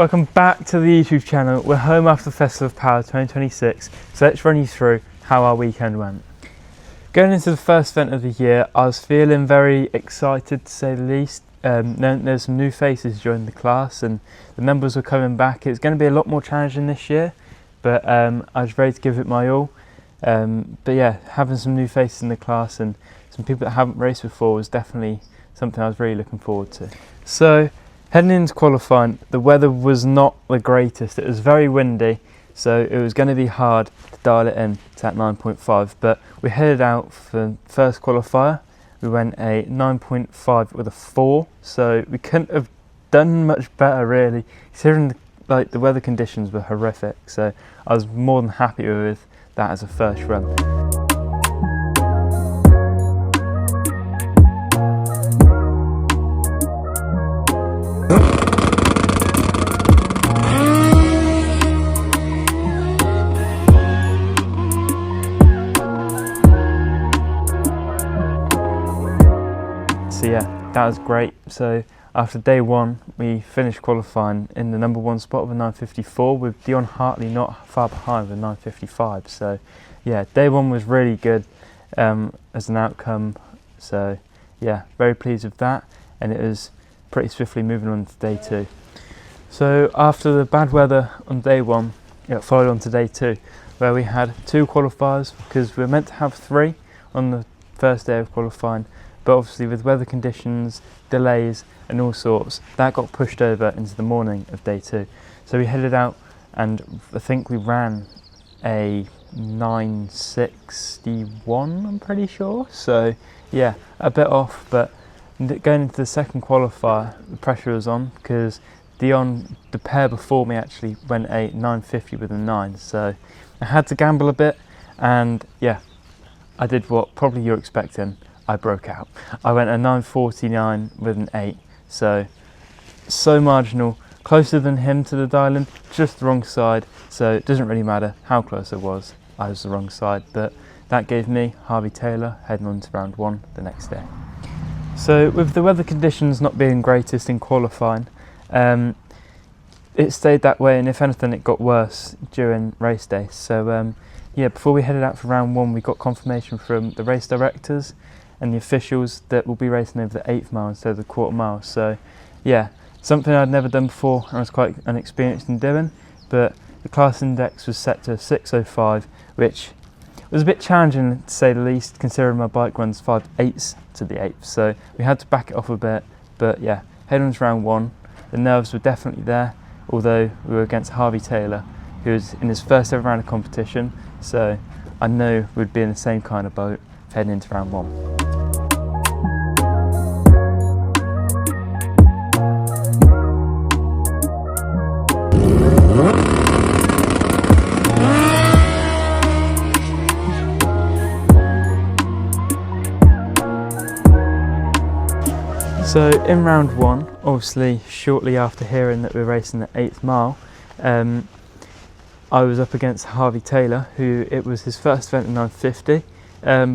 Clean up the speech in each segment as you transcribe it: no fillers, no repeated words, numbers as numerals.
Welcome back to the YouTube channel. We're home after the Festival of Power 2026, so let's run you through how our weekend went. Going into the first event of the year, I was feeling very excited to say the least. There's some new faces joining the class and the numbers were coming back. It's going to be a lot more challenging this year, but I was ready to give it my all. But yeah, having some new faces in the class and some people that haven't raced before was definitely something I was really looking forward to. So heading into qualifying, the weather was not the greatest. It was very windy, so it was going to be hard to dial it in to that 9.5, but we headed out for the first qualifier. We went a 9.5 with a 4, so we couldn't have done much better really, considering the weather conditions were horrific, so I was more than happy with that as a first run. So yeah, that was great. So after day one, we finished qualifying in the number 1 spot with a 9.54, with Dion Hartley not far behind with a 9.55. So yeah, day one was really good as an outcome. So yeah, very pleased with that, and it was pretty swiftly moving on to day 2. So after the bad weather on day 1, it followed on to day 2, where we had 2 qualifiers because we were meant to have 3 on the first day of qualifying. But obviously with weather conditions, delays and all sorts, that got pushed over into the morning of day 2. So we headed out and I think we ran a 9.61, I'm pretty sure. So yeah, a bit off, but going into the second qualifier, the pressure was on because Dion, the pair before me, actually went a 9.50 with a 9. So I had to gamble a bit, and yeah, I did what probably you're expecting. I broke out. I went a 9.49 with an 8, so marginal, closer than him to the dial-in, just the wrong side, so it doesn't really matter how close I was the wrong side, but that gave me Harvey Taylor heading on to round 1 the next day. So with the weather conditions not being greatest in qualifying, it stayed that way, and if anything it got worse during race day. So yeah, before we headed out for round 1, we got confirmation from the race directors and the officials that will be racing over the 8th mile instead of the quarter mile. So yeah, something I'd never done before and I was quite inexperienced in doing, but the class index was set to 6.05, which was a bit challenging to say the least, considering my bike runs 5.8s to the 8th, so we had to back it off a bit. But yeah, heading on to round 1, the nerves were definitely there, although we were against Harvey Taylor, who was in his first ever round of competition, so I know we'd be in the same kind of boat heading into round 1. So in round 1, obviously shortly after hearing that we were racing the 8th mile, I was up against Harvey Taylor, who it was his first event in 9.50,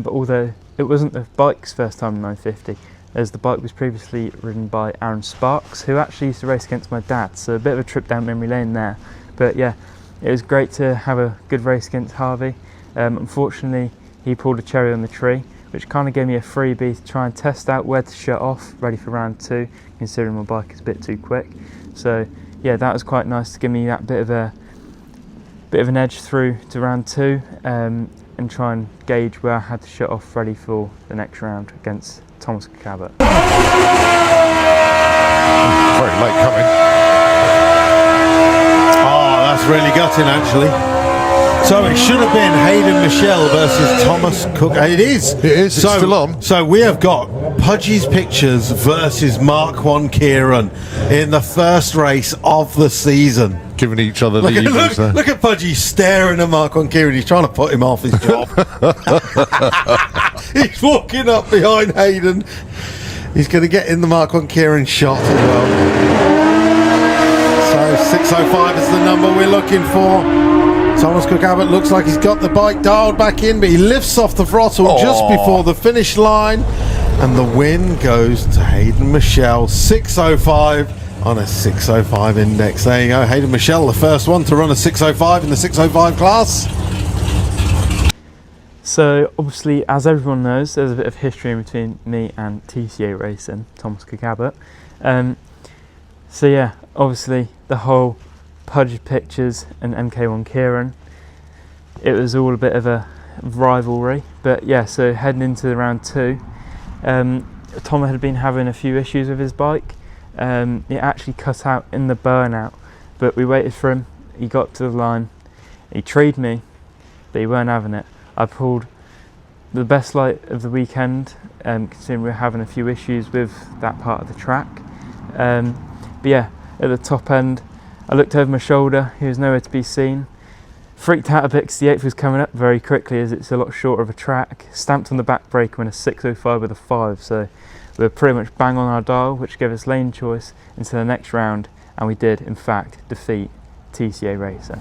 but although it wasn't the bike's first time in 9.50, as the bike was previously ridden by Aaron Sparks, who actually used to race against my dad, so a bit of a trip down memory lane there. But yeah, it was great to have a good race against Harvey. Unfortunately, he pulled a cherry on the tree, which kind of gave me a freebie to try and test out where to shut off, ready for round 2, considering my bike is a bit too quick. So yeah, that was quite nice to give me that bit of an edge through to round 2, and try and gauge where I had to shut off ready for the next round against Thomas Cabot. Very late coming. Oh, that's really gutting actually. So it should have been Hayden Michelle versus Thomas Cook. It is. It's still on. So we have got Pudgy's Pictures versus Mark 1 Kieran in the first race of the season. Giving each other the eagles there. Look at Pudgy staring at Mark 1 Kieran. He's trying to put him off his job. He's walking up behind Hayden. He's going to get in the Mark 1 Kieran shot as well. So 6.05 is the number we're looking for. Thomas Cook Abbott looks like he's got the bike dialed back in, but he lifts off the throttle just before the finish line, and the win goes to Hayden Michelle. 6.05 on a 6:05 index. There you go. Hayden Michelle, the first one to run a 6:05 in the 6:05 class. So obviously, as everyone knows, there's a bit of history in between me and TCA Racing, Thomas Cook Abbott. So yeah, obviously the whole Pudge Pictures and MK1 Kieran, it was all a bit of a rivalry. But yeah, so heading into the round 2, Tom had been having a few issues with his bike. It actually cut out in the burnout, but we waited for him. He got to the line, he treed me, but he weren't having it. I pulled the best light of the weekend, considering we were having a few issues with that part of the track. But yeah, at the top end, I looked over my shoulder, he was nowhere to be seen. Freaked out a bit because the 8th was coming up very quickly as it's a lot shorter of a track. Stamped on the back brake when a 6:05 with a 5, so we were pretty much bang on our dial, which gave us lane choice into the next round, and we did in fact defeat TCA Racing.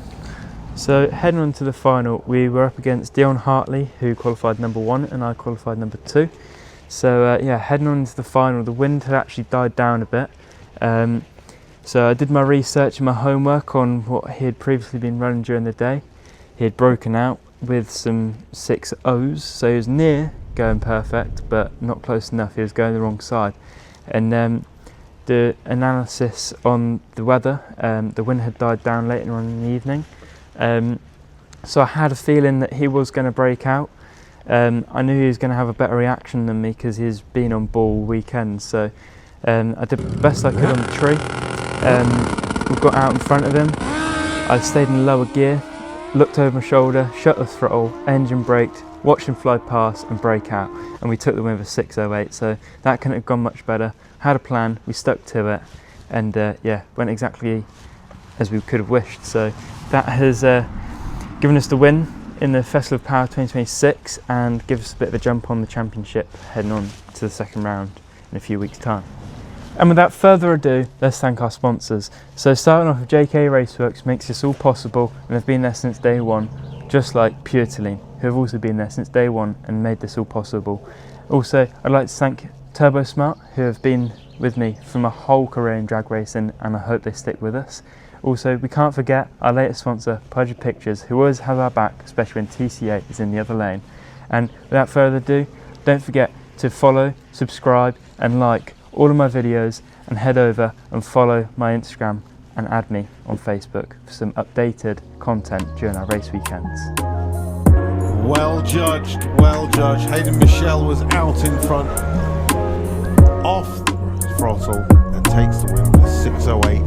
So heading on to the final, we were up against Dion Hartley, who qualified number 1 and I qualified number 2. So yeah, heading on into the final, the wind had actually died down a bit. So I did my research and my homework on what he had previously been running during the day. He had broken out with some 6.0s, so he was near going perfect, but not close enough. He was going the wrong side. And the analysis on the weather, the wind had died down later on in the evening. So I had a feeling that he was going to break out. I knew he was going to have a better reaction than me because he's been on ball all weekend. So I did the best I could on the tree. We got out in front of him. I stayed in lower gear, looked over my shoulder, shut the throttle, engine braked, watched him fly past and break out, and we took the win with a 6:08. So that couldn't have gone much better. Had a plan, we stuck to it, and yeah, went exactly as we could have wished. So that has given us the win in the Festival of Power 2026 and gives us a bit of a jump on the championship heading on to the second round in a few weeks' time. And without further ado, let's thank our sponsors. So starting off with JK Raceworks makes this all possible and have been there since day one, just like Purtaline, who have also been there since day one and made this all possible. Also, I'd like to thank Turbo Smart, who have been with me for my whole career in drag racing, and I hope they stick with us. Also, we can't forget our latest sponsor, Pudge Pictures, who always has our back, especially when TCA is in the other lane. And without further ado, don't forget to follow, subscribe and like all of my videos, and head over and follow my Instagram and add me on Facebook for some updated content during our race weekends. Well judged, well judged. Hayden Michelle was out in front, off the throttle, and takes the win with 6:08.